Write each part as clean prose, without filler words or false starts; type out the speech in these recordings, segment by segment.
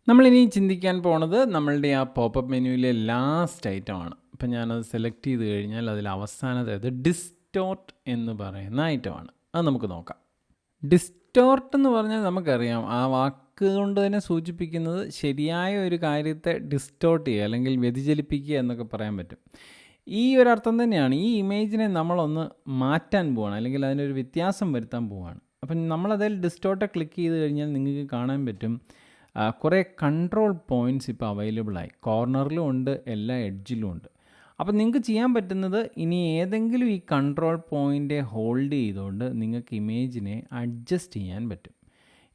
നമ്മളിനി ചിന്തിക്കാൻ പോണത് നമ്മളുടെ ആ പോപ്പപ്പ് മെനുവിലെ ലാസ്റ്റ് ഐറ്റമാണ്. ഇപ്പം ഞാനത് സെലക്ട് ചെയ്ത് കഴിഞ്ഞാൽ അതിൽ അവസാനത്തേത് ഡിസ്റ്റോർട്ട് എന്ന് പറയുന്ന ഐറ്റമാണ്. അത് നമുക്ക് നോക്കാം. ഡിസ്റ്റോർട്ട് എന്ന് പറഞ്ഞാൽ നമുക്കറിയാം, ആ വാക്ക് കൊണ്ട് തന്നെ സൂചിപ്പിക്കുന്നത് ശരിയായ ഒരു കാര്യത്തെ ഡിസ്റ്റോർട്ട് ചെയ്യുക അല്ലെങ്കിൽ വ്യതിചലിപ്പിക്കുക എന്നൊക്കെ പറയാൻ പറ്റും. ഈ ഒരു അർത്ഥം തന്നെയാണ്. ഈ ഇമേജിനെ നമ്മളൊന്ന് മാറ്റാൻ പോവുകയാണ്, അല്ലെങ്കിൽ അതിനൊരു വ്യത്യാസം വരുത്താൻ പോവുകയാണ്. അപ്പം നമ്മളതിൽ ഡിസ്റ്റോർട്ട് ക്ലിക്ക് ചെയ്ത് കഴിഞ്ഞാൽ നിങ്ങൾക്ക് കാണാൻ പറ്റും കുറേ കൺട്രോൾ പോയിൻറ്റ്സ് ഇപ്പോൾ അവൈലബിളായി. കോർണറിലും ഉണ്ട്, എല്ലാ എഡ്ജിലും ഉണ്ട്. അപ്പം നിങ്ങൾക്ക് ചെയ്യാൻ പറ്റുന്നത് ഇനി ഏതെങ്കിലും ഈ കൺട്രോൾ പോയിൻ്റ് ഹോൾഡ് ചെയ്തുകൊണ്ട് നിങ്ങൾക്ക് ഇമേജിനെ അഡ്ജസ്റ്റ് ചെയ്യാൻ പറ്റും.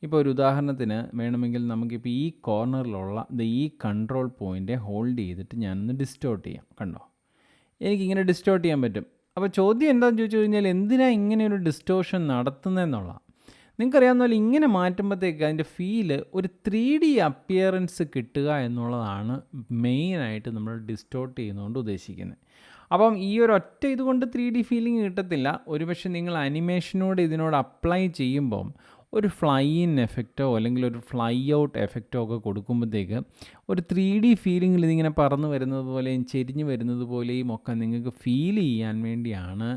ഇപ്പോൾ ഒരു ഉദാഹരണത്തിന് വേണമെങ്കിൽ നമുക്കിപ്പോൾ ഈ കോർണറിലുള്ള ഈ കൺട്രോൾ പോയിൻ്റ് ഹോൾഡ് ചെയ്തിട്ട് ഞാനൊന്ന് ഡിസ്റ്റോർട്ട് ചെയ്യാം. കണ്ടോ, എനിക്കിങ്ങനെ ഡിസ്റ്റോർട്ട് ചെയ്യാൻ പറ്റും. അപ്പോൾ ചോദ്യം എന്താണെന്ന് ചോദിച്ചു കഴിഞ്ഞാൽ, എന്തിനാണ് ഇങ്ങനെ ഒരു ഡിസ്റ്റോർഷൻ നടത്തുന്നതെന്നുള്ള. നിങ്ങൾക്കറിയാവുന്ന പോലെ ഇങ്ങനെ മാറ്റുമ്പോഴത്തേക്ക് അതിൻ്റെ ഫീല് ഒരു 3D അപ്പിയറൻസ് കിട്ടുക എന്നുള്ളതാണ് മെയിനായിട്ട് നമ്മൾ ഡിസ്റ്റോർട്ട് ചെയ്യുന്നതുകൊണ്ട് ഉദ്ദേശിക്കുന്നത്. അപ്പം ഈ ഒരു ഒറ്റ ഇതുകൊണ്ട് 3D ഫീലിംഗ് കിട്ടത്തില്ല. ഒരുപക്ഷെ നിങ്ങൾ അനിമേഷനോട് ഇതിനോട് അപ്ലൈ ചെയ്യുമ്പം ഒരു ഫ്ലൈ ഇൻ എഫക്റ്റോ അല്ലെങ്കിൽ ഒരു ഫ്ലൈ ഔട്ട് എഫക്റ്റോ ഒക്കെ കൊടുക്കുമ്പോഴത്തേക്ക് ഒരു 3D ഫീലിങ്ങിൽ ഇതിങ്ങനെ പറന്ന് വരുന്നത് പോലെയും ചെരിഞ്ഞ് വരുന്നത് പോലെയും ഒക്കെ നിങ്ങൾക്ക് ഫീൽ ചെയ്യാൻ വേണ്ടിയാണ്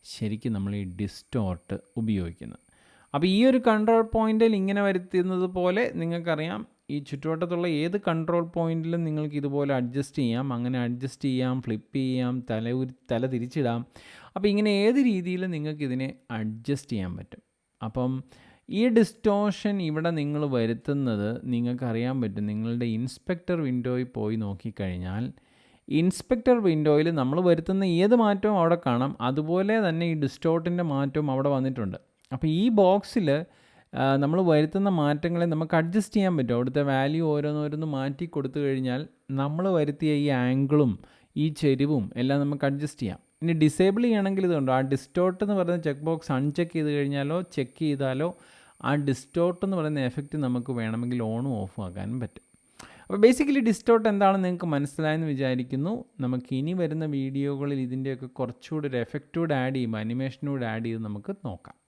ശരിക്കും നമ്മൾ ഈ ഡിസ്റ്റോർട്ട് ഉപയോഗിക്കുന്നത്. അപ്പോൾ ഈ ഒരു കൺട്രോൾ പോയിൻ്റിൽ ഇങ്ങനെ വരുത്തുന്നത് പോലെ നിങ്ങൾക്കറിയാം, ഈ ചുറ്റുവട്ടത്തുള്ള ഏത് കൺട്രോൾ പോയിൻറ്റിലും നിങ്ങൾക്ക് ഇതുപോലെ അഡ്ജസ്റ്റ് ചെയ്യാം. അങ്ങനെ അഡ്ജസ്റ്റ് ചെയ്യാം, ഫ്ലിപ്പ് ചെയ്യാം, തല തിരിച്ചിടാം. അപ്പോൾ ഇങ്ങനെ ഏത് രീതിയിലും നിങ്ങൾക്കിതിനെ അഡ്ജസ്റ്റ് ചെയ്യാൻ പറ്റും. അപ്പം ഈ ഡിസ്റ്റോർഷൻ ഇവിടെ നിങ്ങൾ വരുത്തുന്നത് നിങ്ങൾക്കറിയാൻ പറ്റും. നിങ്ങളുടെ ഇൻസ്പെക്ടർ വിൻഡോയിൽ പോയി നോക്കിക്കഴിഞ്ഞാൽ ഇൻസ്പെക്ടർ വിൻഡോയിൽ നമ്മൾ വരുത്തുന്ന ഏത് മാറ്റവും അവിടെ കാണാം. അതുപോലെ തന്നെ ഈ ഡിസ്റ്റോർട്ടിൻ്റെ മാറ്റവും അവിടെ വന്നിട്ടുണ്ട്. അപ്പോൾ ഈ ബോക്സിൽ നമ്മൾ വരുത്തുന്ന മാറ്റങ്ങളെ നമുക്ക് അഡ്ജസ്റ്റ് ചെയ്യാൻ പറ്റും. അവിടുത്തെ വാല്യൂ ഓരോന്നോരോന്ന് മാറ്റി കൊടുത്തു കഴിഞ്ഞാൽ നമ്മൾ വരുത്തിയ ഈ ആംഗിളും ഈ ചെരിവും എല്ലാം നമുക്ക് അഡ്ജസ്റ്റ് ചെയ്യാം. ഇനി ഡിസേബിൾ ചെയ്യണമെങ്കിൽ ഇതുണ്ട്, ആ ഡിസ്റ്റോർട്ട് എന്ന് പറയുന്ന ചെക്ക് ബോക്സ് അൺചെക്ക് ചെയ്ത് കഴിഞ്ഞാലോ ചെക്ക് ചെയ്താലോ ആ ഡിസ്റ്റോർട്ട് എന്ന് പറയുന്ന എഫക്റ്റ് നമുക്ക് വേണമെങ്കിൽ ഓണും ഓഫും ആക്കാനും പറ്റും. അപ്പോൾ ബേസിക്കലി ഡിസ്റ്റോർട്ട് എന്താണെന്ന് നിങ്ങൾക്ക് മനസ്സിലായെന്ന് വിചാരിക്കുന്നു. നമുക്ക് ഇനി വരുന്ന വീഡിയോകളിൽ ഇതിൻ്റെയൊക്കെ കുറച്ചുകൂടി ഒരു എഫക്റ്റ് കൂടെ ആഡ് ചെയ്യുമ്പോൾ, അനിമേഷനൂടെ ആഡ് ചെയ്ത് നമുക്ക് നോക്കാം.